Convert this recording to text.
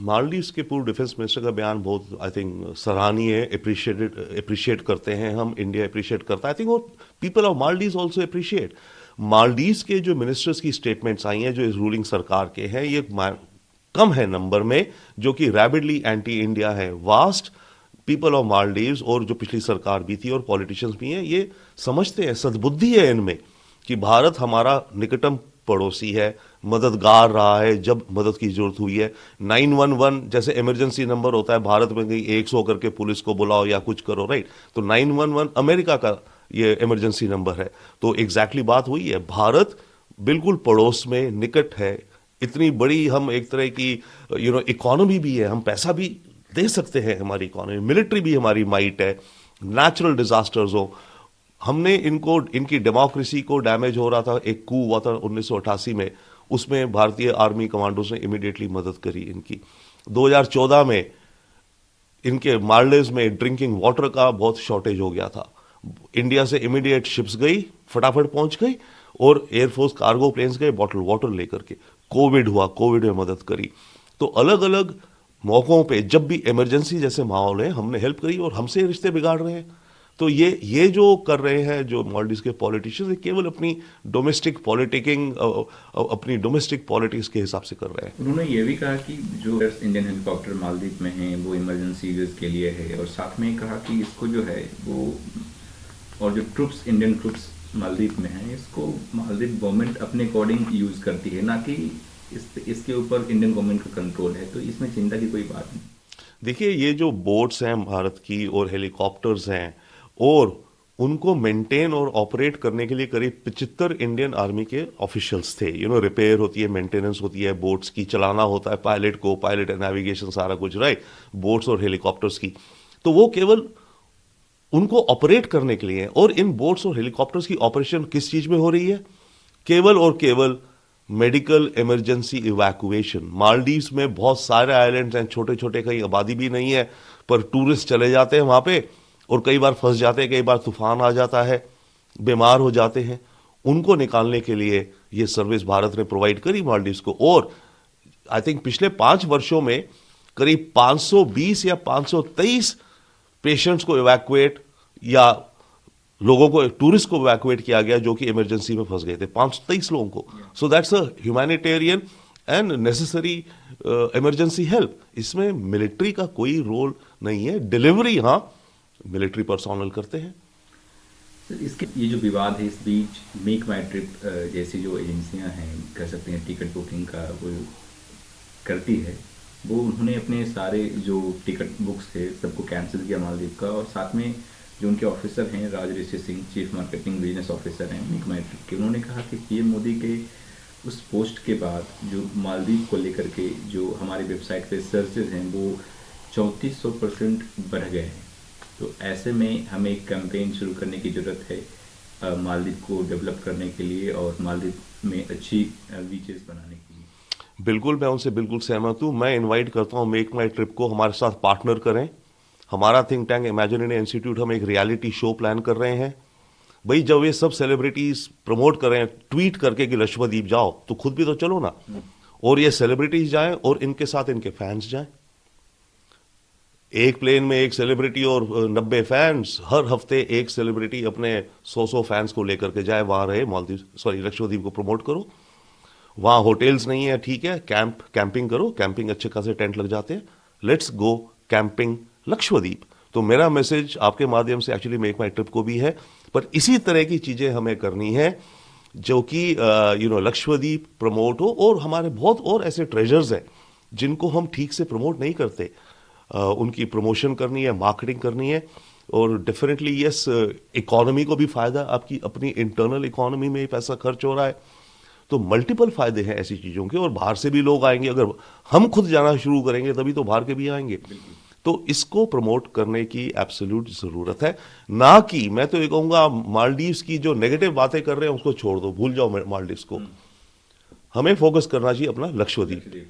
मालदीव्स के पूर्व defence minister का बयान बहुत आई थिंक सराहनीय है, अप्रिशिएट करते हैं हम, इंडिया अप्रिशिएट करता है, आई थिंक वो people of Maldives also appreciate. Maldives के जो मिनिस्टर्स की स्टेटमेंट्स आई हैं जो इस रूलिंग सरकार के हैं, ये कम है नंबर में, जो कि रैपिडली एंटी इंडिया है। वास्ट पीपल ऑफ मालदीव्स और जो पिछली सरकार भी थी और पॉलिटिशियंस भी हैं, ये समझते हैं, सद्बुद्धि है इनमें कि भारत हमारा निकटम पड़ोसी है, मददगार रहा है जब मदद की जरूरत हुई है। 911 जैसे इमरजेंसी नंबर होता है भारत में, कहीं 100 करके पुलिस को बुलाओ या कुछ करो, राइट? तो 911 अमेरिका का ये इमरजेंसी नंबर है। तो एग्जैक्टली बात हुई है, भारत बिल्कुल पड़ोस में निकट है। इतनी बड़ी हम एक तरह की इकोनॉमी भी है, हम पैसा भी दे सकते हैं, हमारी इकोनॉमी, मिलिट्री भी हमारी माइट है। नेचुरल डिजास्टर्स हो, हमने इनको, इनकी डेमोक्रेसी को डैमेज हो रहा था, एक कू हुआ था 1988 में, उसमें भारतीय आर्मी कमांडोज ने इमीडिएटली मदद करी इनकी। 2014 में इनके मालदीव्स में ड्रिंकिंग वाटर का बहुत शॉर्टेज हो गया था, इंडिया से इमीडिएट शिप्स गई, फटाफट पहुंच गई, और एयरफोर्स कार्गो प्लेन्स गए बॉटल वाटर लेकर के। कोविड हुआ, कोविड में मदद करी। तो अलग अलग मौकों पे जब भी इमरजेंसी जैसे माहौल है, हमने हेल्प करी, और हमसे रिश्ते बिगाड़ रहे हैं। तो ये जो कर रहे हैं जो मालदीव्स के पॉलिटिशियंस, केवल अपनी डोमेस्टिक पॉलिटिकिंग, अपनी डोमेस्टिक पॉलिटिक्स के हिसाब से कर रहे हैं। उन्होंने ये भी कहा कि जो इंडियन हेलीकॉप्टर मालदीव में हैं वो इमरजेंसी यूज के लिए है, और साथ में कहा कि इसको जो है वो, और जो ट्रुप्स, इंडियन ट्रुप्स मालदीव में हैं, इसको मालदीव गवर्नमेंट अपने अकॉर्डिंग यूज करती है, ना कि इसके ऊपर इंडियन गवर्नमेंट का कंट्रोल है। तो इसमें चिंता की कोई बात नहीं। देखिए, ये जो बोट्स हैं भारत की और हेलीकॉप्टर्स हैं, और उनको मेंटेन और ऑपरेट करने के लिए करीब 75 इंडियन आर्मी के ऑफिशियल्स थे। रिपेयर होती है, मेंटेनेंस होती है बोट्स की, चलाना होता है पायलट को, पायलट नेविगेशन सारा कुछ, राइट, बोट्स और हेलीकॉप्टर्स की। तो वो केवल उनको ऑपरेट करने के लिए है। और इन बोट्स और हेलीकॉप्टर्स की ऑपरेशन किस चीज में हो रही है? केवल और केवल मेडिकल इमरजेंसी इवैक्यूएशन। मालदीव्स में बहुत सारे आइलैंड्स हैं, छोटे छोटे, कहीं आबादी भी नहीं है, पर टूरिस्ट चले जाते हैं वहां पे, और कई बार फंस जाते हैं, कई बार तूफान आ जाता है, बीमार हो जाते हैं। उनको निकालने के लिए ये सर्विस भारत ने प्रोवाइड करी मालदीव्स को। और आई थिंक पिछले 5 वर्षों में करीब 520 या 523 पेशेंट्स को इवैक्यूएट, या लोगों को, टूरिस्ट को इवैक्यूएट किया गया जो कि इमरजेंसी में फंस गए थे, 523 लोगों को। So that's a humanitarian and necessary emergency help. इसमें मिलिट्री का कोई रोल नहीं है। डिलीवरी हाँ मिलिट्री पर्सोनल करते हैं। इसके ये जो विवाद है, इस बीच मेक माई ट्रिप जैसी जो एजेंसियां हैं, कह सकते हैं टिकट बुकिंग का वो करती है, वो उन्होंने अपने सारे जो टिकट बुक्स थे सबको कैंसिल किया मालदीव का। और साथ में जो उनके ऑफिसर हैं, Raj Rishi Singh, chief marketing business officer हैं मेक माई ट्रिप के, उन्होंने कहा कि पीएम मोदी के उस पोस्ट के बाद जो मालदीव को लेकर के जो हमारी वेबसाइट पे सर्चेज हैं वो 3400% बढ़ गए हैं। तो ऐसे में हमें एक कैंपेन शुरू करने की ज़रूरत है मालदीव को डेवलप करने के लिए, और मालदीव में अच्छी बीचेस बनाने के लिए। बिल्कुल, मैं उनसे बिल्कुल सहमत हूँ। मैं इनवाइट करता हूँ मेक माई ट्रिप को हमारे साथ पार्टनर करें। हमारा think tank imagine India institute, हम एक रियलिटी शो प्लान कर रहे हैं। भाई जब ये सब सेलिब्रिटीज प्रमोट कर रहे हैं ट्वीट करके कि लक्षद्वीप जाओ, तो खुद भी तो चलो ना। और ये सेलिब्रिटीज जाएं और इनके साथ इनके फैंस जाएं। एक प्लेन में एक सेलिब्रिटी और 90 फैंस, हर हफ्ते एक सेलिब्रिटी अपने 100 फैंस को लेकर के जाए, वहां रहे, लक्षद्वीप को प्रमोट करो। वहां होटल्स नहीं है, ठीक है, कैंपिंग करो, कैंपिंग अच्छे खासे टेंट लग जाते हैं, लेट्स गो कैंपिंग लक्षद्वीप। तो मेरा मैसेज आपके माध्यम से एक्चुअली मेक माई ट्रिप को भी है, पर इसी तरह की चीजें हमें करनी है जो कि लक्षद्वीप प्रमोट हो। और हमारे बहुत और ऐसे ट्रेजर्स हैं जिनको हम ठीक से प्रमोट नहीं करते, उनकी प्रमोशन करनी है, मार्केटिंग करनी है। और डेफिनेटली यस, इकोनॉमी को भी फायदा, आपकी अपनी इंटरनल इकोनॉमी में पैसा खर्च हो रहा है। तो मल्टीपल फायदे हैं ऐसी चीजों के, और बाहर से भी लोग आएंगे। अगर हम खुद जाना शुरू करेंगे तभी तो बाहर के भी आएंगे। तो इसको प्रमोट करने की एब्सोल्यूट जरूरत है, ना कि मैं तो ये कहूंगा मालदीव्स की जो नेगेटिव बातें कर रहे हैं उसको छोड़ दो, भूल जाओ मालदीव्स को। हमें फोकस करना चाहिए अपना लक्षद्वीप।